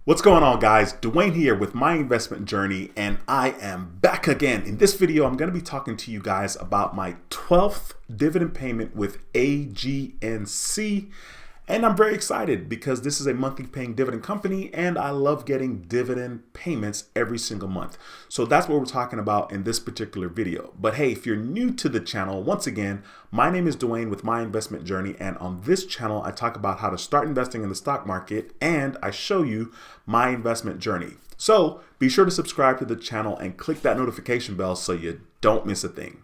What's going on, guys? Dwayne here with My Investment Journey, and I am back again. In this video, I'm going to be talking to you guys about my 12th dividend payment with AGNC. And I'm very excited because this is a monthly paying dividend company and I love getting dividend payments every single month. So that's what we're talking about in this particular video. But hey, if you're new to the channel, once again, my name is Dwayne with My Investment Journey. And on this channel, I talk about how to start investing in the stock market and I show you my investment journey. So be sure to subscribe to the channel and click that notification bell so you don't miss a thing.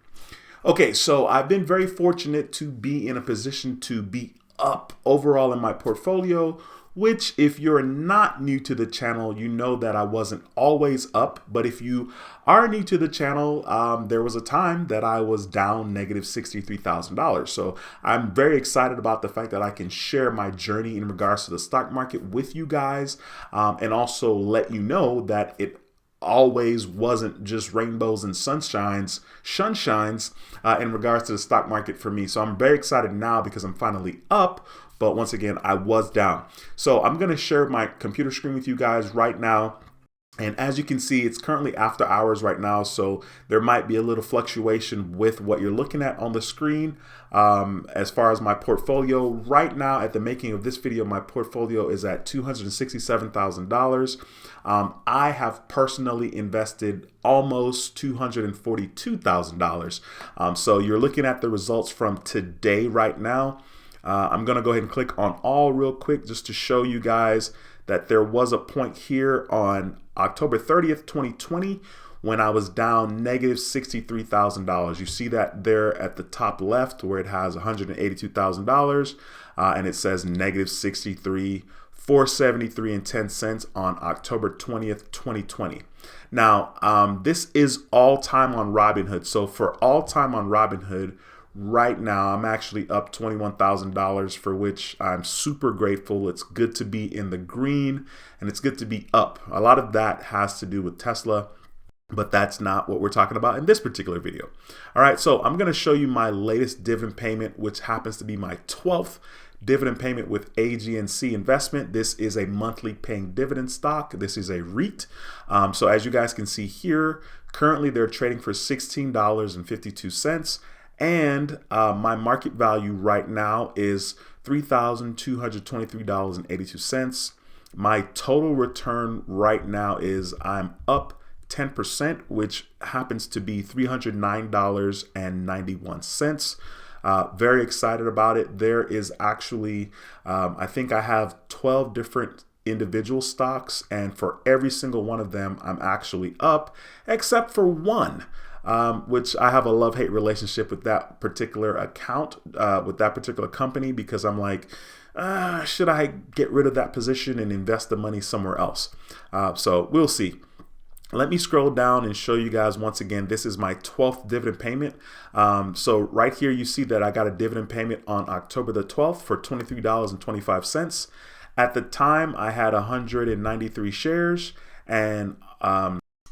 Okay, so I've been very fortunate to be in a position to be up overall in my portfolio, which if you're not new to the channel, you know that I wasn't always up. But if you are new to the channel, there was a time that I was down negative $63,000. So I'm very excited about the fact that I can share my journey in regards to the stock market with you guys, and also let you know that it always wasn't just rainbows and sunshines in regards to the stock market for me. So I'm very excited now because I'm finally up, but once again, I was down. So I'm going to share my computer screen with you guys right now. And as you can see, it's currently after hours right now, so there might be a little fluctuation with what you're looking at on the screen. As far as my portfolio, right now at the making of this video, my portfolio is at $267,000. I have personally invested almost $242,000. So you're looking at the results from today right now. I'm going to go ahead and click on all real quick just to show you guys that there was a point here on October 30th, 2020, when I was down negative $63,000. You see that there at the top left where it has $182,000 and it says negative 63, 473 and 10 cents on October 20th, 2020. Now, this is all time on Robinhood. So for all time on Robinhood, right now, I'm actually up $21,000, for which I'm super grateful. It's good to be in the green and it's good to be up. A lot of that has to do with Tesla, but that's not what we're talking about in this particular video. All right, so I'm going to show you my latest dividend payment, which happens to be my 12th dividend payment with AGNC Investment. This is a monthly paying dividend stock. This is a REIT. So as you guys can see here, currently they're trading for $16.52. And my market value right now is $3,223.82. My total return right now is I'm up 10%, which happens to be $309.91. Very excited about it. There is actually, I think I have 12 different individual stocks, and for every single one of them, I'm actually up, except for one. Which I have a love-hate relationship with that particular account, with that particular company, because I'm like, should I get rid of that position and invest the money somewhere else? So we'll see. Let me scroll down and show you guys once again. This is my 12th dividend payment. So right here, you see that I got a dividend payment on October the 12th for $23.25. At the time, I had 193 shares, and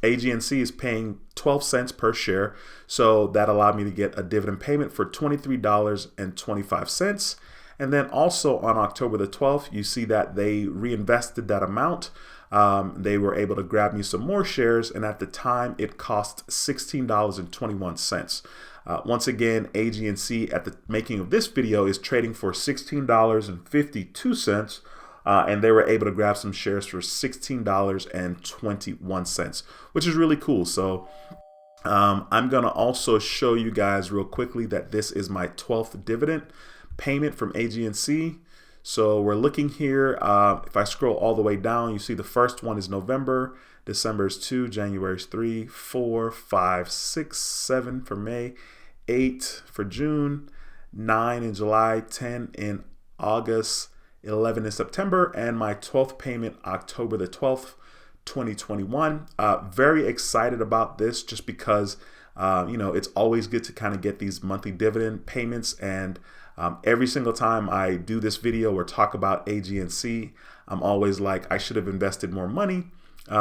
AGNC is paying 12 cents per share. So that allowed me to get a dividend payment for $23.25. And then also on October the 12th, you see that they reinvested that amount. They were able to grab me some more shares. And at the time, it cost $16.21. Once again, AGNC at the making of this video is trading for $16.52. And they were able to grab some shares for $16.21, which is really cool. So I'm going to also show you guys real quickly that this is my 12th dividend payment from AGNC. So we're looking here. If I scroll all the way down, you see the first one is November, December is 2, January is 3, 4, 5, 6, 7 for May, 8 for June, 9 in July, 10 in August, 11 in September, and my 12th payment October the 12th, 2021. Very excited about this just because it's always good to kind of get these monthly dividend payments, and every single time I do this video or talk about AGNC, I'm always like, I should have invested more money.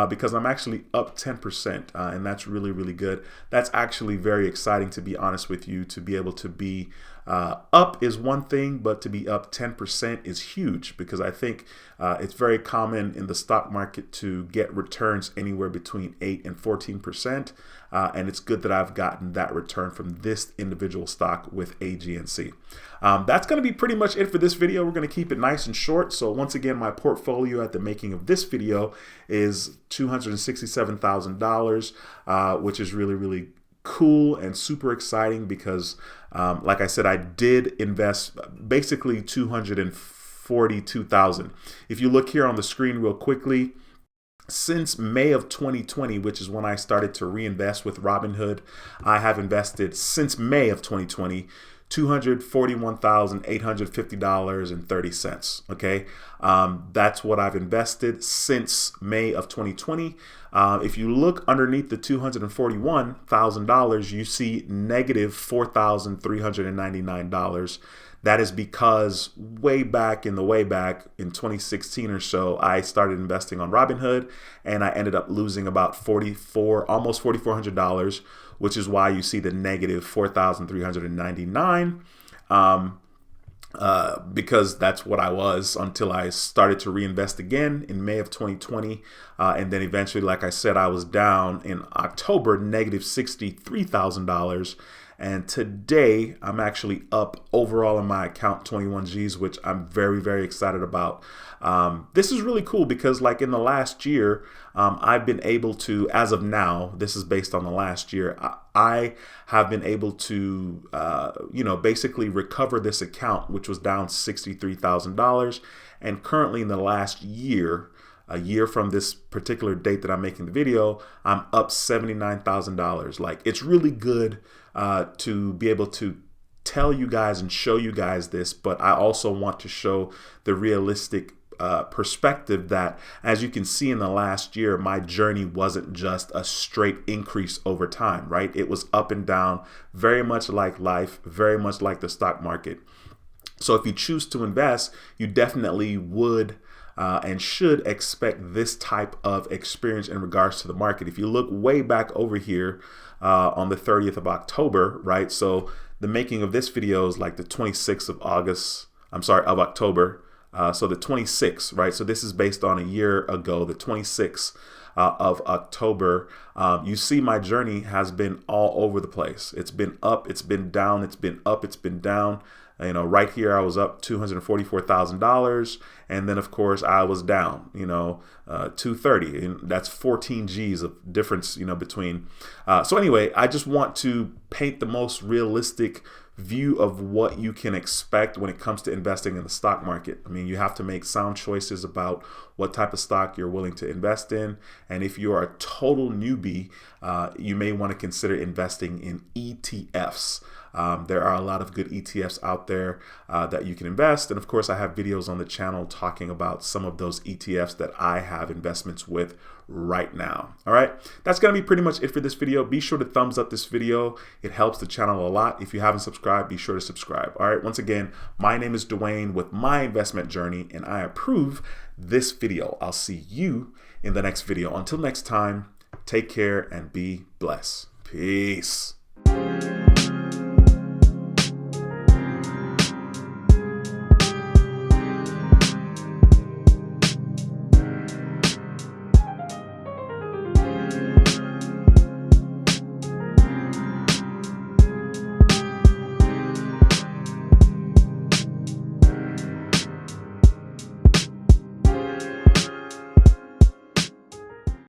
Because I'm actually up 10%, and that's really, really good. That's actually very exciting, to be honest with you. To be able to be up is one thing, but to be up 10% is huge, because I think it's very common in the stock market to get returns anywhere between 8 and 14%, and it's good that I've gotten that return from this individual stock with AGNC. That's going to be pretty much it for this video. We're going to keep it nice and short. So once again, my portfolio at the making of this video is $267,000, which is really, really cool and super exciting because, like I said, I did invest basically $242,000. If you look here on the screen real quickly, since May of 2020, which is when I started to reinvest with Robinhood, I have invested since May of 2020 $241,850.30. Okay, that's what I've invested since May of 2020. If you look underneath the $241,000, you see negative $4,399. That is because way back in 2016 or so, I started investing on Robinhood, and I ended up losing about almost $4,400, which is why you see the negative 4,399. Because that's what I was until I started to reinvest again in May of 2020. And then eventually, like I said, I was down in October, negative $63,000. And today I'm actually up overall in my account 21 G's, which I'm very, very excited about. This is really cool because, like, in the last year, I've been able to, as of now, this is based on the last year, I have been able to, basically recover this account, which was down $63,000. And currently in the last year, a year from this particular date that I'm making the video, I'm up $79,000. Like, it's really good to be able to tell you guys and show you guys this, but I also want to show the realistic perspective that, as you can see in the last year, my journey wasn't just a straight increase over time, right? It was up and down, very much like life, very much like the stock market. So if you choose to invest, you definitely would and should expect this type of experience in regards to the market. If you look way back over here on the 30th of October, right? So the making of this video is like the 26th of October. So the 26th, right? So this is based on a year ago, the 26th of October. You see my journey has been all over the place. It's been up, it's been down, it's been up, it's been down. You know, right here I was up $244,000, and then of course I was down, 230, and that's 14 G's of difference, between. So anyway, I just want to paint the most realistic view of what you can expect when it comes to investing in the stock market. I mean, you have to make sound choices about what type of stock you're willing to invest in. And if you're a total newbie, you may want to consider investing in ETFs. There are a lot of good ETFs out there that you can invest. And of course, I have videos on the channel talking about some of those ETFs that I have investments with right now. All right, that's going to be pretty much it for this video. Be sure to thumbs up this video. It helps the channel a lot. If you haven't subscribed, be sure to subscribe. All right, once again, my name is Dwayne with My Investment Journey, and I approve this video. I'll see you in the next video. Until next time, take care and be blessed. Peace.